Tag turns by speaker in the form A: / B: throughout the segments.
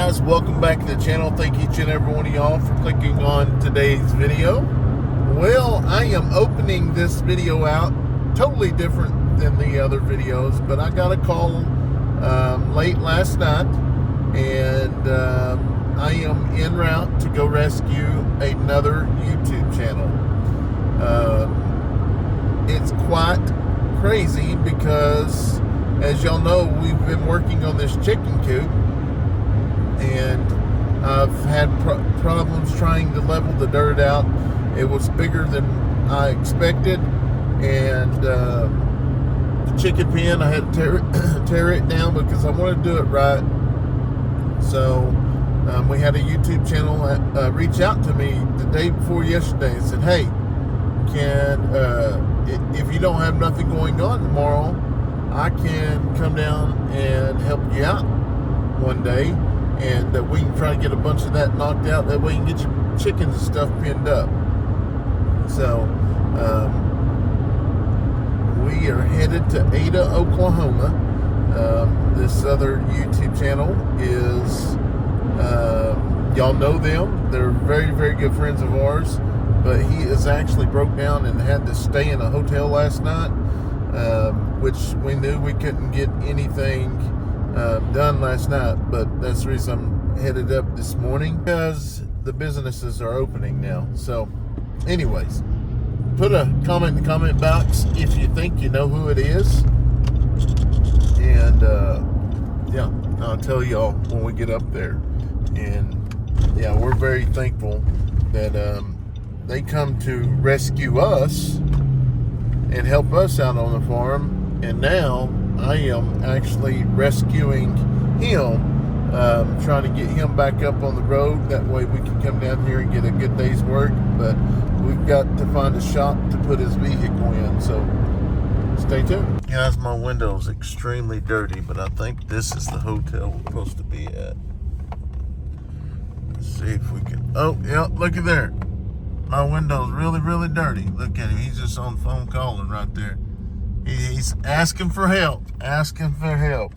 A: guys, welcome back to the channel. Thank each and every one of y'all for clicking on today's video. Well, I am opening this video out totally different than the other videos, but I got a call late last night, and I am en route to go rescue another YouTube channel. It's quite crazy because, as y'all know, we've been working on this chicken coop, and I've had problems trying to level the dirt out. It was bigger than I expected, and the chicken pen, I had to tear it down because I want to do it right. So we had a YouTube channel reach out to me the day before yesterday and said, hey, if you don't have nothing going on tomorrow, I can come down and help you out one day, and we can try to get a bunch of that knocked out. That way you can get your chickens and stuff pinned up. So we are headed to Ada, Oklahoma. This other YouTube channel is, y'all know them. They're very, very good friends of ours. But he is actually broke down and had to stay in a hotel last night, which we knew we couldn't get anything done last night. But that's the reason I'm headed up this morning, because the businesses are opening now. So anyways, put a comment in the comment box if you think you know who it is. And yeah, I'll tell y'all when we get up there. And yeah, we're very thankful that they come to rescue us and help us out on the farm. And now I am actually rescuing him, trying to get him back up on the road. That way we can come down here and get a good day's work. But we've got to find a shop to put his vehicle in, so stay tuned. Guys, my window is extremely dirty, but I think this is the hotel we're supposed to be at. Let's see if we can, oh yeah, look at there. My window's really, really dirty. Look at him. He's just on the phone calling right there. He's asking for help. Asking for help.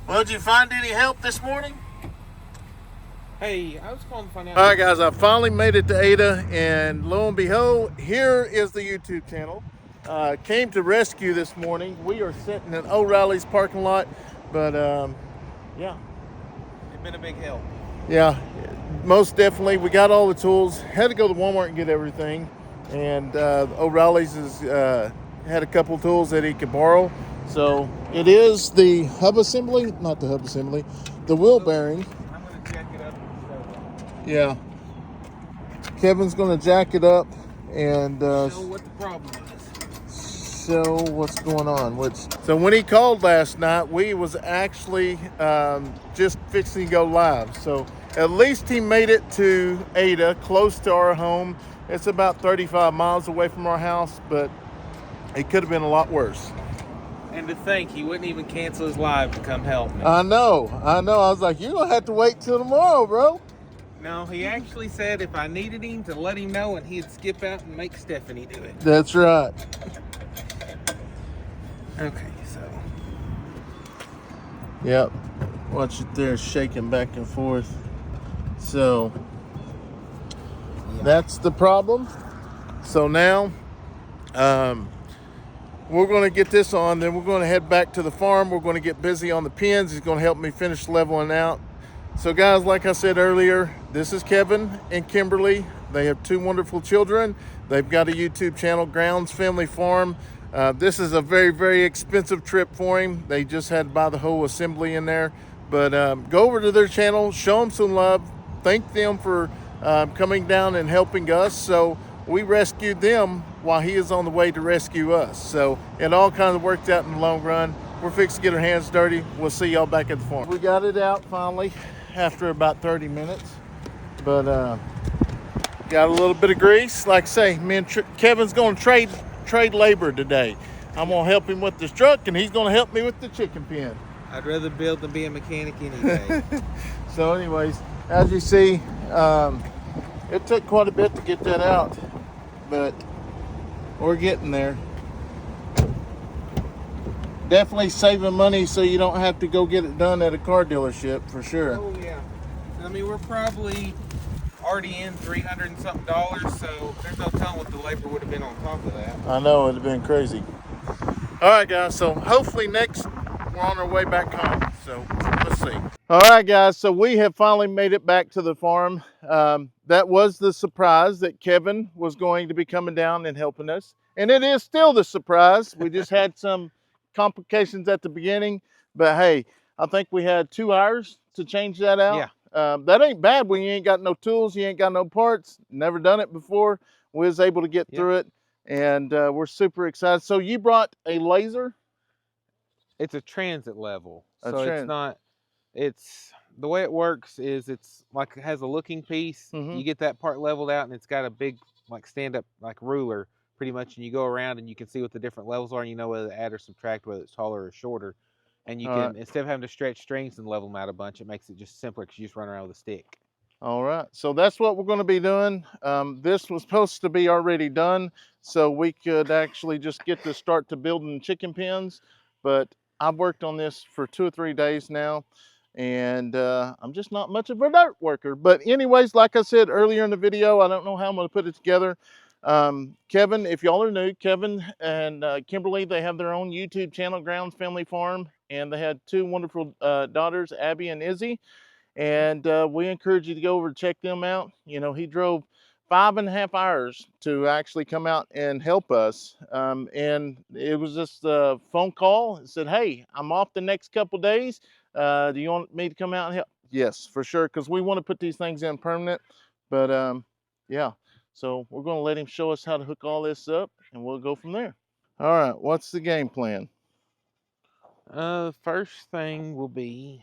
A: Well, did you find any help this morning?
B: Hey, I was calling to find out.
A: All right, guys. I finally made it to Ada, and lo and behold, here is the YouTube channel. Came to rescue this morning. We are sitting in O'Reilly's parking lot, but yeah.
B: It's been a big help.
A: Yeah, most definitely. We got all the tools. Had to go to Walmart and get everything. And O'Reilly's had a couple tools that he could borrow. So it is the hub assembly, not the hub assembly, the wheel bearing.
B: I'm going to jack it up.
A: Yeah. Kevin's going to jack it up and
B: show what the problem is.
A: Show what's going on. So when he called last night, we was actually just fixing to go live. So at least he made it to Ada, close to our home. It's about 35 miles away from our house, but it could have been a lot worse.
B: And to think, he wouldn't even cancel his live to come help me.
A: I know. I was like, you're going to have to wait till tomorrow, bro.
B: No, he actually said if I needed him to let him know, and he'd skip out and make Stephanie do it.
A: That's right.
B: Okay, so.
A: Yep. Watch it there, shaking back and forth. So that's the problem. So now we're going to get this on, then we're going to head back to the farm. We're going to get busy on the pens. He's going to help me finish leveling out. So guys, like I said earlier, this is Kevin and Kimberly. They have two wonderful children. They've got a YouTube channel, Grounds Family Farm. This is a very, very expensive trip for him. They just had to buy the whole assembly in there. But go over to their channel, show them some love. Thank them for coming down and helping us. So we rescued them while he is on the way to rescue us. So it all kind of worked out in the long run. We're fixing to get our hands dirty. We'll see y'all back at the farm. We got it out finally after about 30 minutes. But got a little bit of grease. Like I say, me and Kevin's going to trade labor today. I'm going to help him with this truck, and he's going to help me with the chicken pen.
B: I'd rather build than be a mechanic any day.
A: So anyways, as you see, it took quite a bit to get that out, but we're getting there. Definitely saving money so you don't have to go get it done at a car dealership, for sure.
B: Oh yeah. I mean, we're probably already in $300 and something, so there's no telling what the labor would have been on top of that.
A: I know, it'd have been crazy. All right, guys, so hopefully next we're on our way back home, so let's see. All right, guys, so we have finally made it back to the farm. That was the surprise, that Kevin was going to be coming down and helping us, and it is still the surprise. We just had some complications at the beginning, but hey, I think we had 2 hours to change that out.
B: Yeah.
A: That ain't bad when you ain't got no tools, you ain't got no parts, never done it before. We was able to get through it, and we're super excited. So you brought a laser?
B: It's a transit level, so it's the way it works is it's like it has a looking piece. You get that part leveled out, and it's got a big like stand up like ruler pretty much, and you go around and you can see what the different levels are, and you know whether to add or subtract, whether it's taller or shorter. And you can, instead of having to stretch strings and level them out a bunch, it makes it just simpler because you just run around with a stick.
A: All right, so that's what we're going to be doing. This was supposed to be already done, so we could actually just get to start to building chicken pens, but I've worked on this for 2 or 3 days now, and I'm just not much of a dirt worker. But anyways, like I said earlier in the video, I don't know how I'm going to put it together. Kevin, if y'all are new, Kevin and Kimberly, they have their own YouTube channel, Grounds Family Farm, and they had 2 wonderful daughters, Abby and Izzy. And we encourage you to go over and check them out. You know, he drove 5.5 hours to actually come out and help us. And it was just a phone call. It said, hey, I'm off the next couple days. Do you want me to come out and help? Yes, for sure, because we want to put these things in permanent. But yeah, so we're going to let him show us how to hook all this up, and we'll go from there. All right, what's the game plan?
B: First thing will be,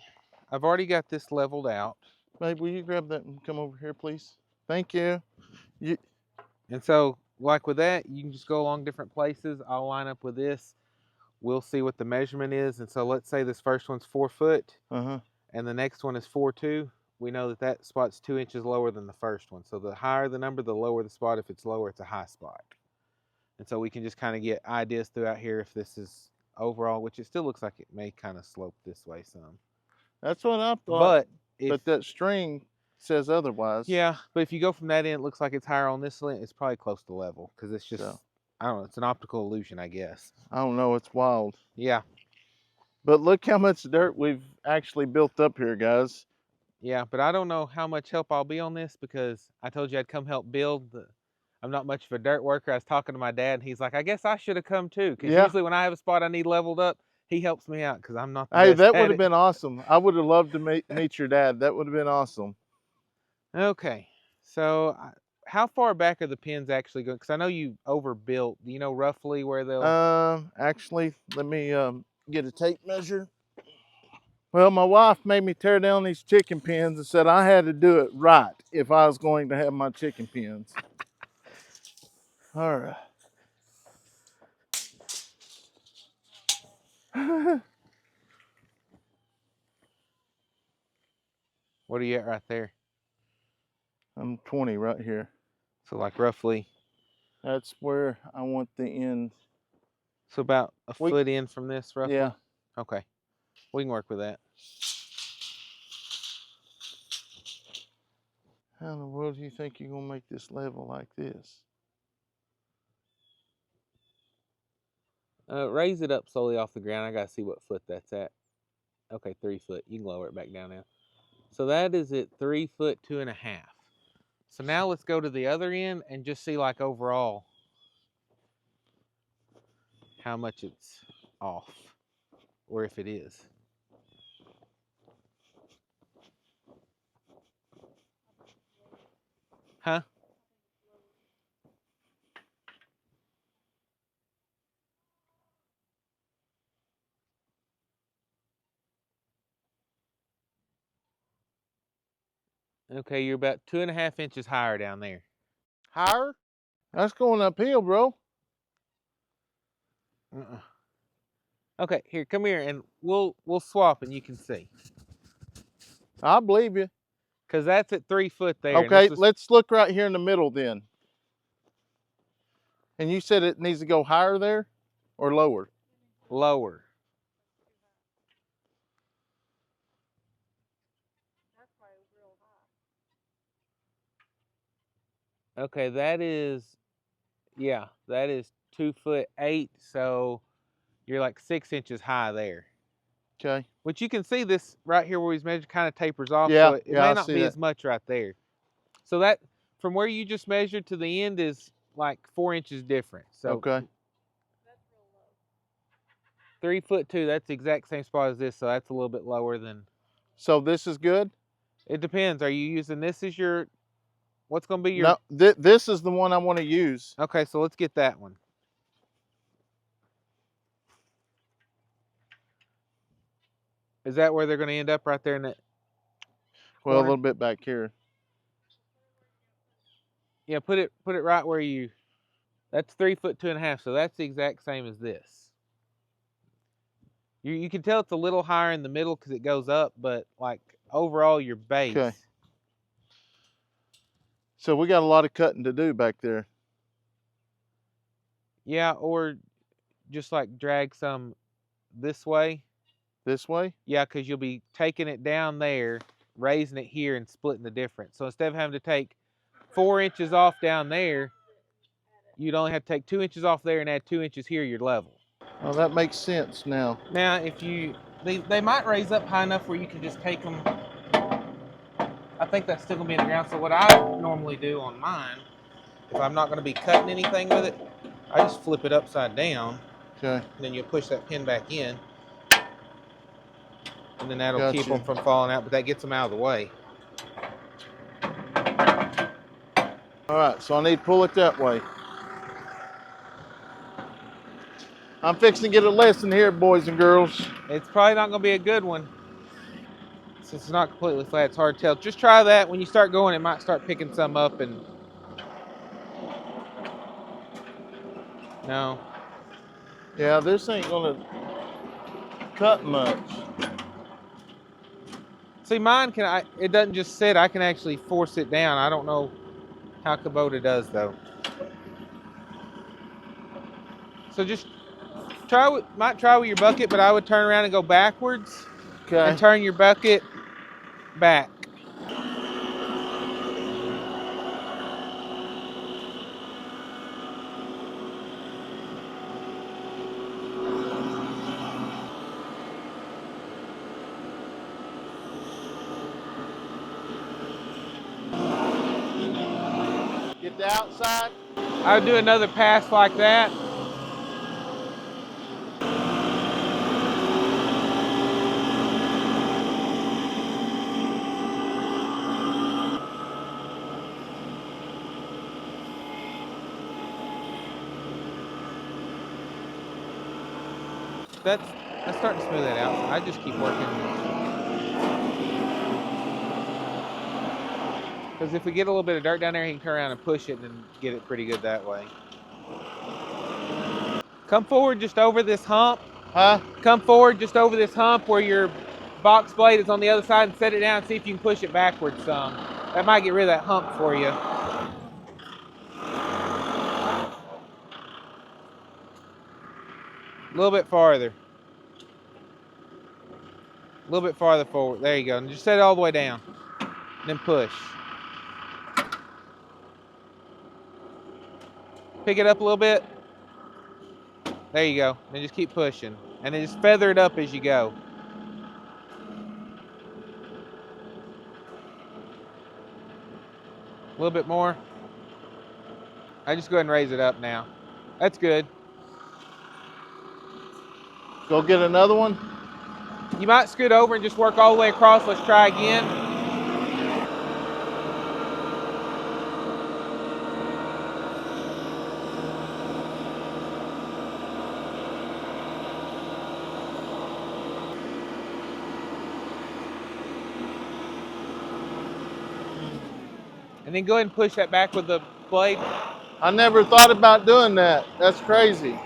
B: I've already got this leveled out.
A: Babe, will you grab that and come over here, please? Thank you.
B: And so, like with that, you can just go along different places. I'll line up with this. We'll see what the measurement is. And so let's say this first one's 4 foot, and the next one is 4'2". We know that that spot's 2 inches lower than the first one. So the higher the number, the lower the spot. If it's lower, it's a high spot. And so we can just kind of get ideas throughout here if this is overall, which it still looks like it may kind of slope this way some.
A: That's what I thought.
B: But
A: that string says otherwise.
B: Yeah, but if you go from that end, it looks like it's higher on this end. It's probably close to level because it's just, I don't know, it's an optical illusion, I guess.
A: I don't know, it's wild.
B: Yeah.
A: But look how much dirt we've actually built up here, guys.
B: Yeah, but I don't know how much help I'll be on this because I told you I'd come help build. I'm not much of a dirt worker. I was talking to my dad, and he's like, I guess I should have come too. Because usually when I have a spot I need leveled up, he helps me out because I'm not the best
A: that would have been awesome. I would have loved to meet your dad. That would have been awesome.
B: Okay, so how far back are the pins actually going? Because I know you overbuilt. Do you know roughly where they'll?
A: Actually, let me get a tape measure. Well, my wife made me tear down these chicken pens and said I had to do it right if I was going to have my chicken pens. All right.
B: What are you at right there?
A: I'm 20 right here.
B: So like roughly?
A: That's where I want the end.
B: So about a foot in from this roughly?
A: Yeah.
B: Okay. We can work with that.
A: How in the world do you think you're going to make this level like this?
B: Raise it up slowly off the ground. I got to see what foot that's at. Okay, 3 foot. You can lower it back down now. So that is at 3 foot 2.5. So now let's go to the other end and just see like overall how much it's off or if it is. Huh? Okay, you're about 2.5 inches higher down there.
A: Higher? That's going uphill, bro.
B: Okay, here, come here, and we'll swap, and you can see.
A: I believe you.
B: Because that's at 3 foot there.
A: Okay, let's look right here in the middle then. And you said it needs to go higher there or lower?
B: Lower. Okay, that is, yeah, that is 2'8", so you're like 6 inches high there.
A: Okay.
B: Which you can see this right here where he's measured kind of tapers off,
A: Yeah,
B: so it
A: yeah,
B: may
A: I
B: not
A: see
B: be
A: that.
B: as much right there. So that, from where you just measured to the end is like 4 inches different. So
A: Okay.
B: 3'2", that's the exact same spot as this, so that's a little bit lower than.
A: So this is good?
B: It depends. Are you using this as your, what's going to be your?
A: No, this is the one I want to use.
B: Okay, so let's get that one. Is that where they're going to end up, right there in that
A: Well, a
B: corner?
A: little bit back here.
B: Yeah, put it right where you. That's 3'2.5", so that's the exact same as this. You can tell it's a little higher in the middle because it goes up, but like overall your base.
A: Okay. So we got a lot of cutting to do back there.
B: Yeah, or just like drag some this way.
A: This way?
B: Yeah, because you'll be taking it down there, raising it here, and splitting the difference. So instead of having to take 4 inches off down there, you'd only have to take 2 inches off there and add 2 inches here, you're level.
A: Oh, that makes sense now.
B: Now, if you, they might raise up high enough where you can just take them. I think that's still gonna be in the ground. So what I normally do on mine, if I'm not gonna be cutting anything with it, I just flip it upside down.
A: Okay.
B: And then you push that pin back in, and then that'll
A: Gotcha.
B: keep them from falling out. But that gets them out of the way.
A: All right, so I need to pull it that way. I'm fixing to get a lesson here, boys and girls.
B: It's probably not gonna be a good one. Since it's not completely flat, it's hard to tell. Just try that. When you start going, it might start picking some up and. No.
A: Yeah, this ain't gonna cut much.
B: See, mine it doesn't just sit. I can actually force it down. I don't know how Kubota does though. So just might try with your bucket, but I would turn around and go backwards.
A: Okay.
B: And turn your bucket back.
A: Get the outside.
B: I would do another pass like that. That's starting to smooth that out. I just keep working. Because if we get a little bit of dirt down there, he can turn around and push it and get it pretty good that way. Come forward just over this hump.
A: Huh?
B: Come forward just over this hump where your box blade is on the other side and set it down and see if you can push it backwards some. That might get rid of that hump for you. A little bit farther. A little bit farther forward. There you go. And just set it all the way down. Then push. Pick it up a little bit. There you go. And just keep pushing. And then just feather it up as you go. A little bit more. I just go ahead and raise it up now. That's good.
A: Go get another one.
B: You might scoot over and just work all the way across. Let's try again. And then go ahead and push that back with the blade.
A: I never thought about doing that. That's crazy.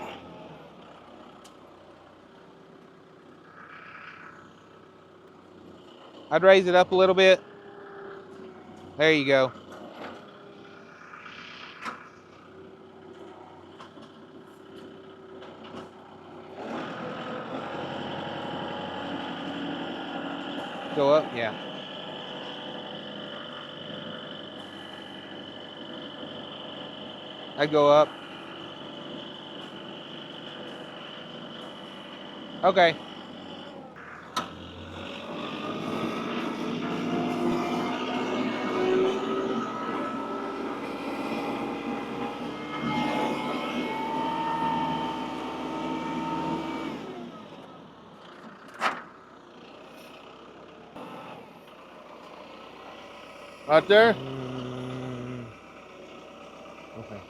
B: I'd raise it up a little bit. There you go. Go up, yeah. I'd go up. Okay.
A: Right there?
B: Okay.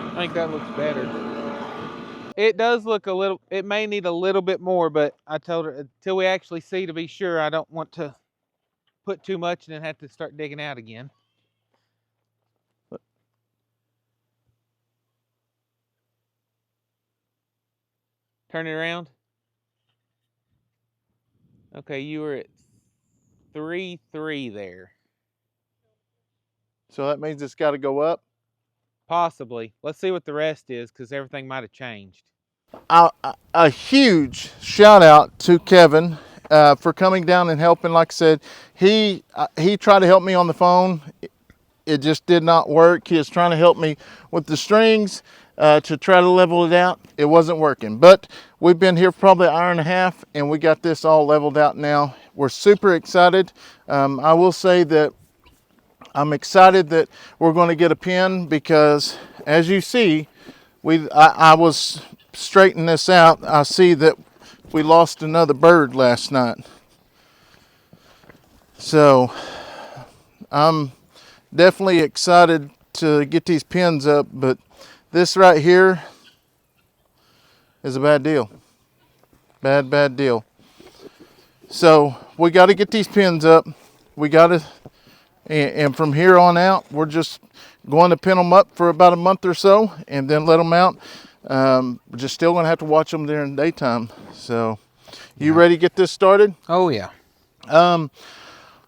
B: I think that looks better. It does look a little, it may need a little bit more, but I told her until we actually see to be sure, I don't want to put too much and then have to start digging out again. Turn it around. Okay, you were at 3.3 there.
A: So that means it's got to go up?
B: Possibly. Let's see what the rest is, because everything might have changed.
A: A huge shout out to Kevin for coming down and helping. Like I said, he tried to help me on the phone. It just did not work. He was trying to help me with the strings to try to level it out. It wasn't working. But we've been here for probably an hour and a half, and we got this all leveled out now. We're super excited. I will say that I'm excited that we're going to get a pin because, as you see, I was straightening this out. I see that we lost another bird last night. So I'm definitely excited to get these pins up, but this right here is a bad deal. Bad deal. So we got to get these pins up. We got to, and from here on out, we're just going to pin them up for about a month or so and then let them out. We're just still going to have to watch them during the daytime. So you ready to get this started?
B: Oh, yeah.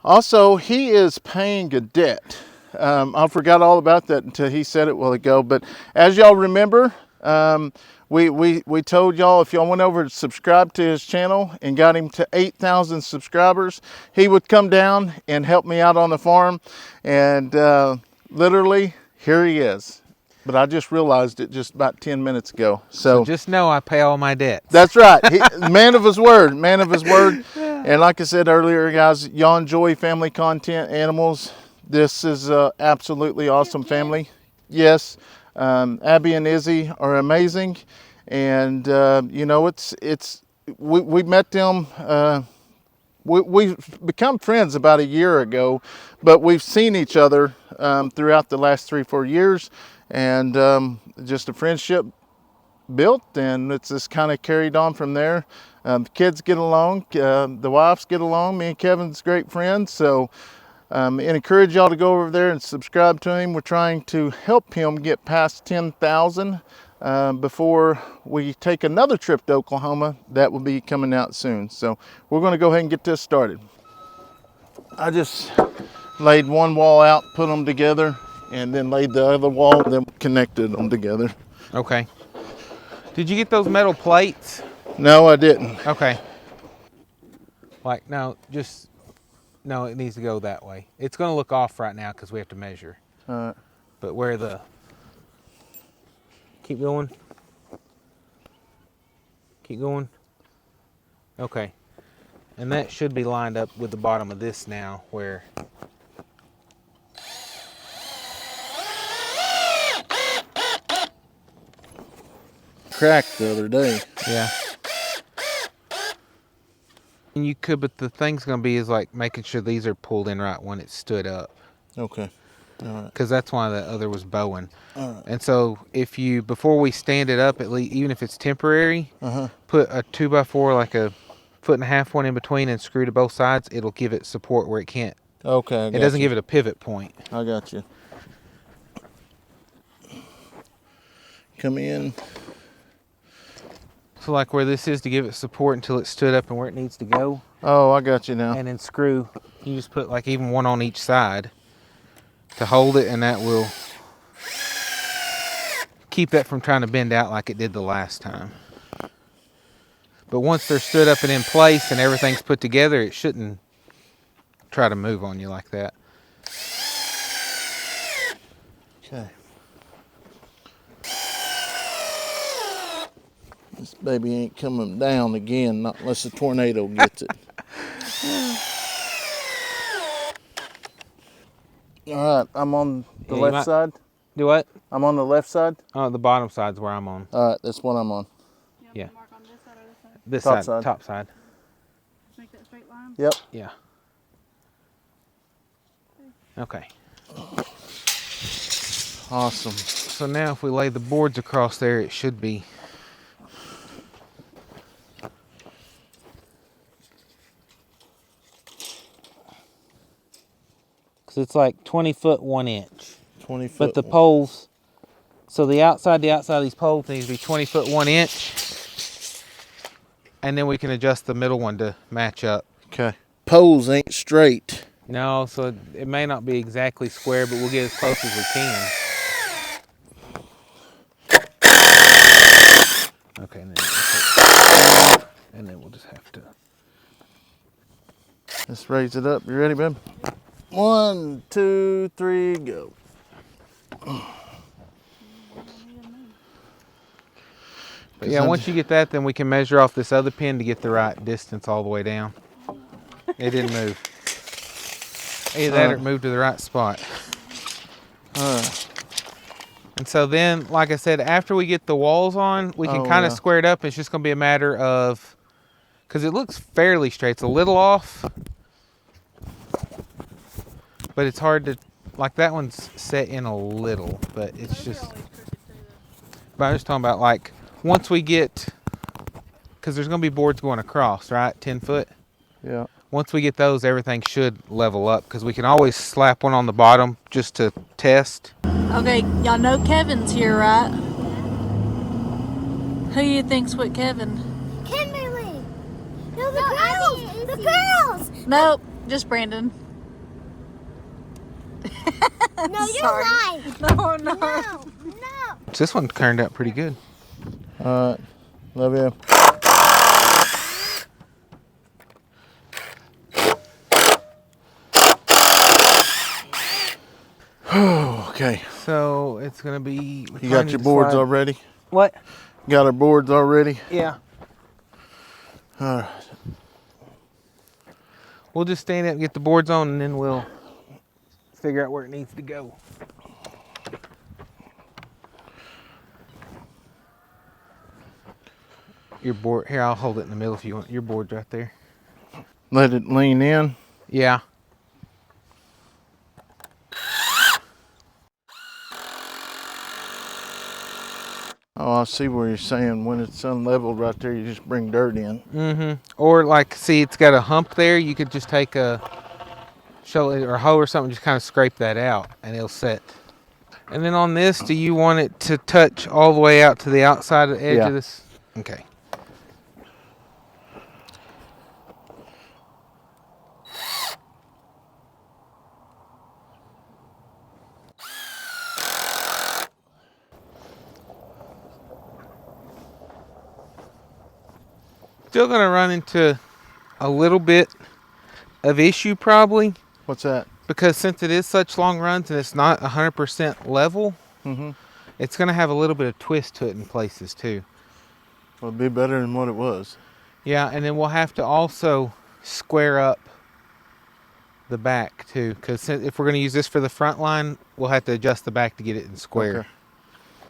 A: Also, he is paying a debt. I forgot all about that until he said it a while ago. But as y'all remember, we told y'all if y'all went over to subscribe to his channel and got him to 8,000 subscribers, he would come down and help me out on the farm. And literally, here he is. But I just realized it just about 10 minutes ago. So
B: just know I pay all my debts.
A: That's right. Man of his word. Man of his word. And like I said earlier, guys, y'all enjoy family content, animals. This is absolutely awesome family. Yes, Abby and Izzy are amazing. And, you know, we met them. We've become friends about a year ago, but we've seen each other throughout the last 3-4 years. And just a friendship built, and it's just kind of carried on from there. The kids get along, the wives get along. Me and Kevin's great friends, so and encourage y'all to go over there and subscribe to him. We're trying to help him get past 10,000 before we take another trip to Oklahoma. That will be coming out soon. So we're going to go ahead and get this started. I just laid one wall out, put them together, and then laid the other wall, then connected them together.
B: Okay. Did you get those metal plates?
A: No, I didn't.
B: Okay. Like, no, it needs to go that way. It's going to look off right now because we have to measure.
A: All right.
B: But where keep going. Keep going. Okay. And that should be lined up with the bottom of this now where...
A: Cracked the other day.
B: Yeah. And you could, but the thing's going to be is like making sure these are pulled in right when it stood up.
A: Okay. All right.
B: Because that's why the other was bowing.
A: All right.
B: And so if you, before we stand it up, at least, even if it's temporary, put a 2x4, like a 1.5 foot one in between and screw to both sides, it'll give it support where it can't
A: Okay,
B: it doesn't give it a pivot point.
A: I got you. Come in.
B: So like where this is to give it support until it stood up and where it needs to go.
A: Oh, I got you now.
B: And then screw, you just put like even one on each side to hold it, and that will keep that from trying to bend out like it did the last time. But once they're stood up and in place and everything's put together, it shouldn't try to move on you like that.
A: Okay. This baby ain't coming down again, not unless a tornado gets it. All right, I'm on the left side.
B: Do what?
A: I'm on the left side.
B: Oh, the bottom side's where I'm on.
A: All right, that's what I'm on.
B: Yeah.
C: Mark on this side or this side?
B: This
A: Top
B: side,
A: side.
B: top side.
C: Just make that straight line.
A: Yep.
B: Yeah. Okay.
A: Awesome.
B: So now if we lay the boards across there, it should be. Because it's like 20 foot 1 inch.
A: 20 foot.
B: But the poles, so the outside of these poles needs to be 20 foot 1 inch. And then we can adjust the middle one to match up.
A: Okay. Poles ain't straight.
B: No, so it may not be exactly square, but we'll get as close as we can. Okay, and then we'll just have to.
A: Let's raise it up. You ready, babe? 1, 2, 3, go.
B: But yeah, once you get that, then we can measure off this other pin to get the right distance all the way down. It didn't move. Either that or it moved to the right spot. And so then, like I said, after we get the walls on, we can kind of square it up. It's just going to be a matter of, because it looks fairly straight. It's a little off, but it's hard to, like that one's set in a little, but it's just, but I was talking about like, once we get, because there's going to be boards going across, right? 10 foot.
A: Yeah.
B: Once we get those, everything should level up, because we can always slap one on the bottom just to test.
C: Okay, y'all know Kevin's here, right? Who you think's with Kevin?
D: Kimberly! No, the girls! The girls!
C: Nope, just Brandon.
D: No, you're
C: Sorry.
D: lying.
C: No.
D: No.
B: This one turned out pretty good.
A: All right. Love you. Okay.
B: So it's going to be...
A: You got your boards already?
B: What?
A: Got our boards already?
B: Yeah.
A: All right.
B: We'll just stand up and get the boards on, and then we'll figure out where it needs to go. Your board, here, I'll hold it in the middle if you want. Your board's right there.
A: Let it lean in.
B: Yeah.
A: Oh, I see where you're saying when it's unleveled right there, you just bring dirt in.
B: Mm-hmm. Or like, see, it's got a hump there. You could just take a shovel or hoe or something, just kind of scrape that out, and it'll set. And then on this, do you want it to touch all the way out to the outside of the edge of this? Okay. Still gonna run into a little bit of issue probably.
A: What's that?
B: Because since it is such long runs and it's not 100% level, it's gonna have a little bit of twist to it in places too.
A: Well, it'd be better than what it was.
B: Yeah, and then we'll have to also square up the back too, because if we're gonna use this for the front line, we'll have to adjust the back to get it in square.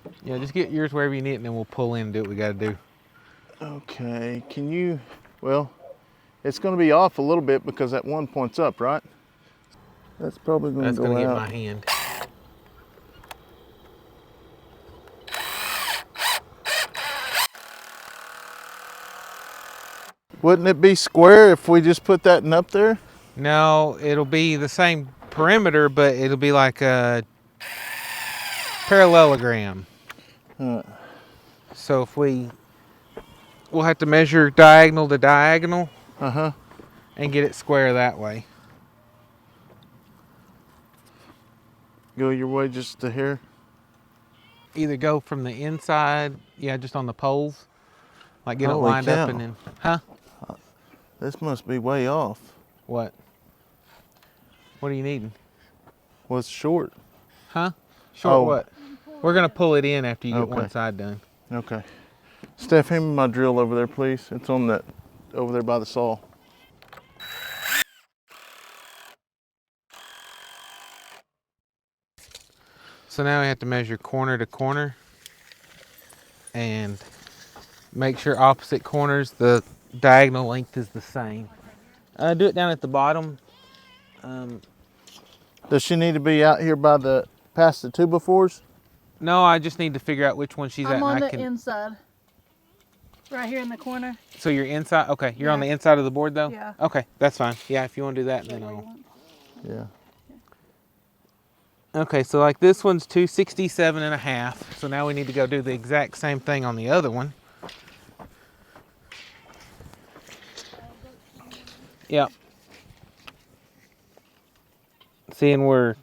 A: Okay.
B: Yeah, just get yours wherever you need it, and then we'll pull in and do what we gotta do.
A: Okay, can you, well, it's going to be off a little bit because that one point's up, right? That's probably going to go out.
B: That's going to get my hand.
A: Wouldn't it be square if we just put that in up there?
B: No, it'll be the same perimeter, but it'll be like a parallelogram. So if we'll have to measure diagonal to diagonal. And get it square that way.
A: Go your way just to here?
B: Either go from the inside, yeah, just on the poles. Like get it lined up and then, huh?
A: This must be way off.
B: What? What are you needing?
A: Well, it's short.
B: Huh? Short what? We're gonna pull it in after you get one side done.
A: Okay. Steph, hand me my drill over there, please. It's on that, over there by the saw.
B: So now we have to measure corner to corner and make sure opposite corners the diagonal length is the same. Do it down at the bottom.
A: Does she need to be out here by the past the 2x4s?
B: No, I just need to figure out which one she's at.
C: I'm on the inside. Right here in the corner.
B: So you're inside? Okay, you're on the inside of the board though?
C: Yeah.
B: Okay, that's fine. Yeah, if you want to do that, then I'll.
A: Yeah.
B: Okay, so like this one's 267.5. So now we need to go do the exact same thing on the other one. Yep. Seeing we're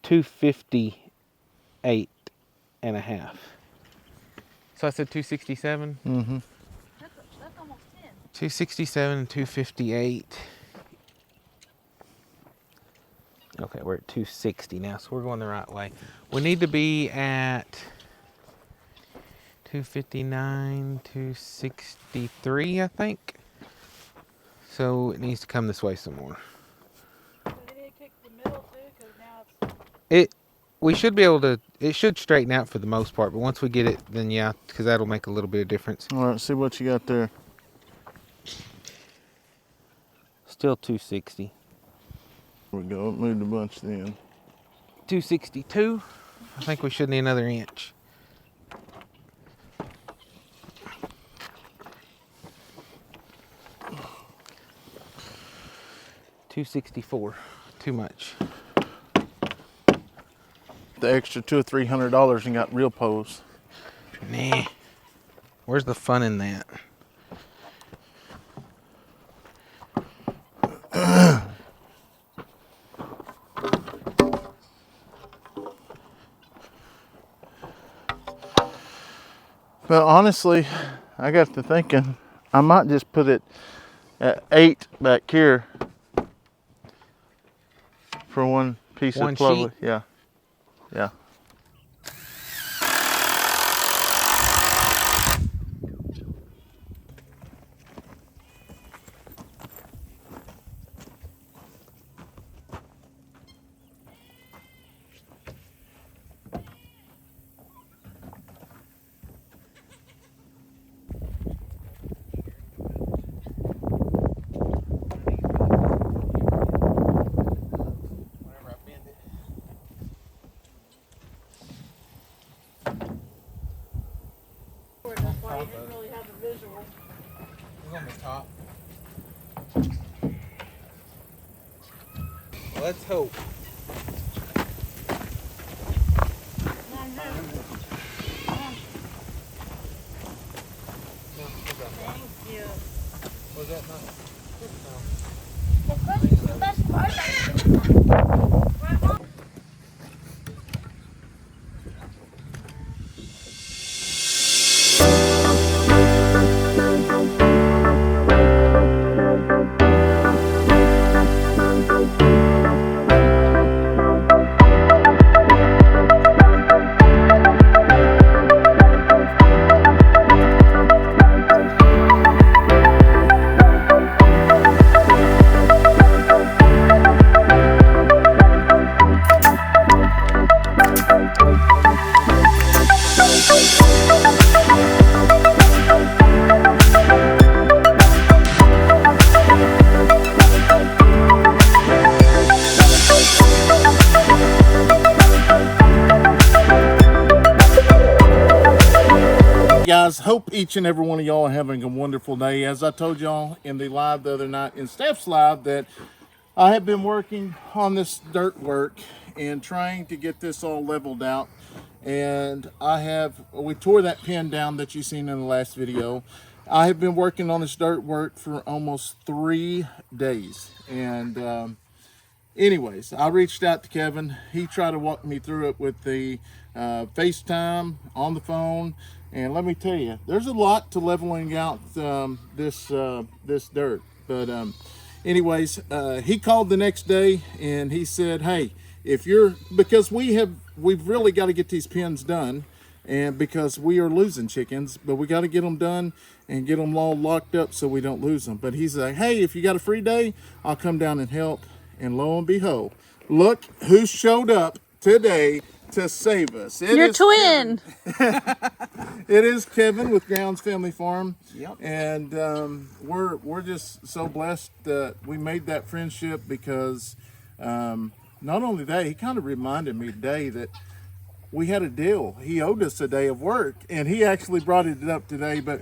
B: 258.5. So I said 267?
A: Mm-hmm.
C: That's almost 10.
B: 267 and 258. Okay, we're at 260 now, so we're going the right way. We need to be at 259, 263, I think. So it needs to come this way some more.
C: So we need to kick the middle too, because now it's...
B: We should be able to, it should straighten out for the most part, but once we get it, then yeah, because that'll make a little bit of difference.
A: All right, see what you got there.
B: Still 260.
A: There we go, it moved a bunch then.
B: 262. I think we should need another inch. $264. Too much.
A: The extra $200 or $300 and got real pose.
B: Nah. Where's the fun in that?
A: But honestly, I got to thinking, I might just put it at 8 back here for one piece
B: One
A: of plywood.
B: sheet?
A: Yeah. Yeah.
C: I didn't really have a visual.
B: It's on the top. Let's hope.
C: Thank you.
B: Was that not?
D: The best part.
A: hope each and every one of y'all are having a wonderful day. As I told y'all in the live the other night, in Steph's live, that I have been working on this dirt work and trying to get this all leveled out. And we tore that pin down that you seen in the last video. I have been working on this dirt work for almost 3 days. And anyways, I reached out to Kevin. He tried to walk me through it with the FaceTime on the phone. And let me tell you, there's a lot to leveling out this dirt. But anyways, he called the next day and he said, hey, because we've really got to get these pins done, and because we are losing chickens, but we got to get them done and get them all locked up so we don't lose them. But he's like, hey, if you got a free day, I'll come down and help. And lo and behold, look who showed up today to save us.
E: Your twin.
A: It is Kevin with Grounds Family Farm.
F: Yep.
A: And we're just so blessed that we made that friendship, because not only that, he kind of reminded me today that we had a deal. He owed us a day of work, and he actually brought it up today. But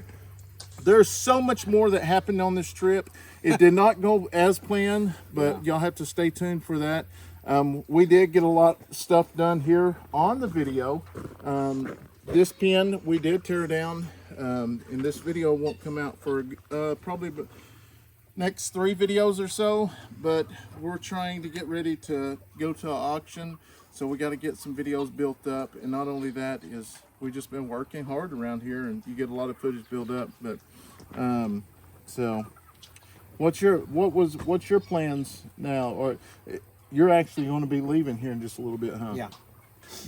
A: there's so much more that happened on this trip. It did not go as planned, but y'all have to stay tuned for that. We did get a lot of stuff done here on the video. This pin, we did tear down, and this video won't come out for probably next 3 videos or so, but we're trying to get ready to go to an auction, so we got to get some videos built up. And not only that, is we just been working hard around here, and you get a lot of footage built up. But so what's your plans now? Or you're actually going to be leaving here in just a little bit, huh?
F: Yeah.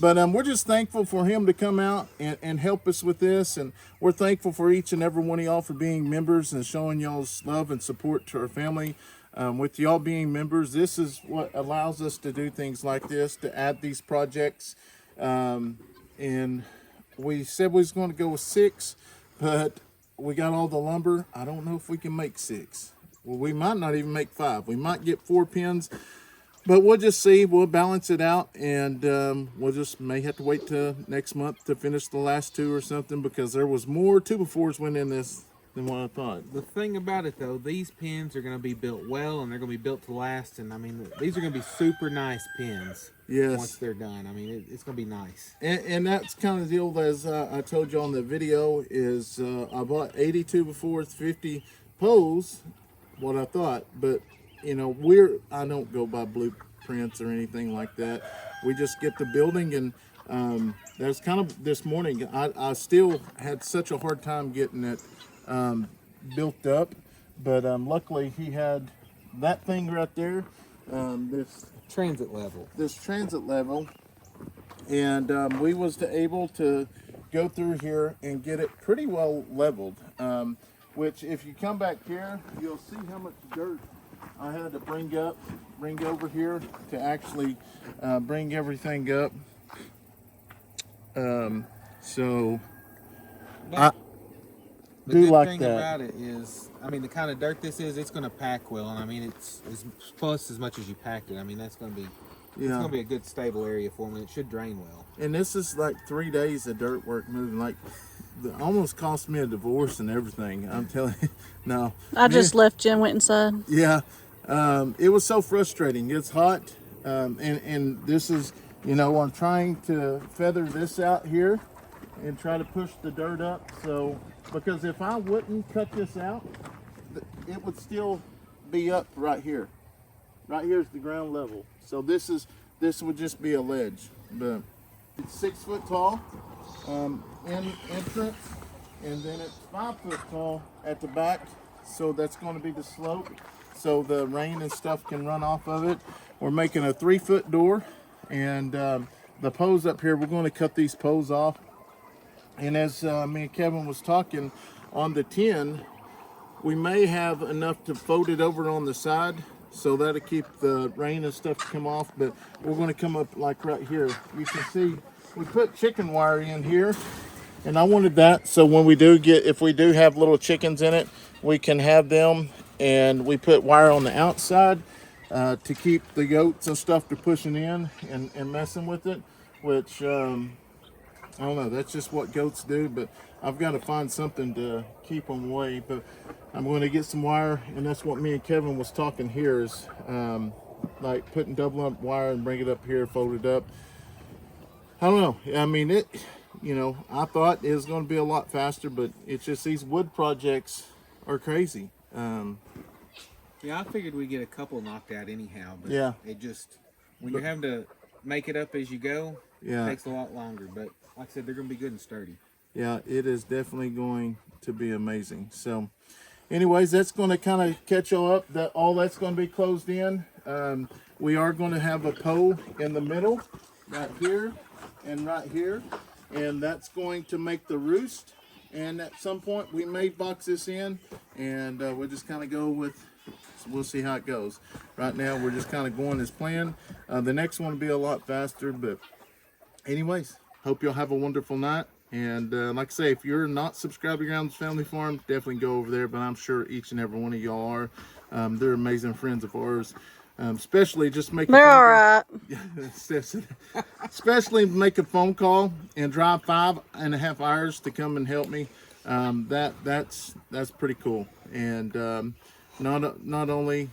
A: But we're just thankful for him to come out and help us with this. And we're thankful for each and every one of y'all for being members and showing y'all's love and support to our family. With y'all being members, this is what allows us to do things like this, to add these projects. And we said we was going to go with 6, but we got all the lumber. I don't know if we can make 6. Well, we might not even make 5. We might get 4 pins. But we'll just see. We'll balance it out, and we'll just may have to wait till next month to finish the last 2 or something, because there was more 2x4s went in this than what I thought.
B: The thing about it, though, these pins are going to be built well, and they're going to be built to last. And I mean, these are going to be super nice pins.
A: Yes.
B: Once they're done, I mean, it's going to be nice.
A: And that's kind of the deal, as I told you on the video, is I bought 80 2x4s, 50 poles, what I thought, but you know, I don't go by blueprints or anything like that. We just get the building, and that's kind of this morning. I still had such a hard time getting it built up, but luckily he had that thing right there, this
B: transit level,
A: and we was able to go through here and get it pretty well leveled. Which, if you come back here, you'll see how much dirt I had to bring over here to actually bring everything up. So I do like that. The good thing
B: about it is, I mean, the kind of dirt this is, it's going to pack well, and I mean, it's plus as much as you packed it. I mean, that's going to be it's going to be a good stable area for me. It should drain well.
A: And this is like 3 days of dirt work moving, like. Almost cost me a divorce and everything. I'm telling you. No.
E: I just left you and went inside.
A: Yeah. It was so frustrating. It's hot. And this is, you know, I'm trying to feather this out here and try to push the dirt up. So, because if I wouldn't cut this out, it would still be up right here. Right here is the ground level. So this would just be a ledge. But it's 6 foot tall. In entrance, and then it's 5 foot tall at the back, so that's going to be the slope, so the rain and stuff can run off of it. We're making a 3 foot door, and the poles up here, we're going to cut these poles off. And as me and Kevin was talking on the 10, we may have enough to fold it over on the side, so that'll keep the rain and stuff to come off. But we're going to come up like right here. You can see we put chicken wire in here, and I wanted that so when we do if we do have little chickens in it, we can have them. And we put wire on the outside to keep the goats and stuff to pushing in and messing with it, which I don't know. That's just what goats do. But I've got to find something to keep them away. But I'm going to get some wire, and that's what me and Kevin was talking here is like putting double up wire and bring it up here, fold it up. I don't know. I mean, I thought it was going to be a lot faster, but it's just these wood projects are crazy.
B: Yeah, I figured we'd get a couple knocked out anyhow, but
A: Yeah.
B: it just, when you're having to make it up as you go,
A: Yeah.
B: it takes a lot longer. But like I said, they're going to be good and sturdy.
A: Yeah, it is definitely going to be amazing. So, anyways, that's going to kind of catch y'all up. All that's going to be closed in. We are going to have a pole in the middle, right here and right here, and that's going to make the roost. And at some point, we may box this in, and we'll just kind of go with. We'll see how it goes. Right now, we're just kind of going as planned. The next one will be a lot faster, but anyways, hope you'll have a wonderful night. And like I say, if you're not subscribed to Grounds Family Farm, definitely go over there. But I'm sure each and every one of y'all are. They're amazing friends of ours. Especially just making.
E: They're all right.
A: Especially make a phone call and drive 5.5 hours to come and help me. That's pretty cool. And not only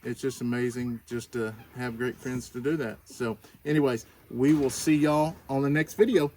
A: it's just amazing just to have great friends to do that. So anyways, we will see y'all on the next video.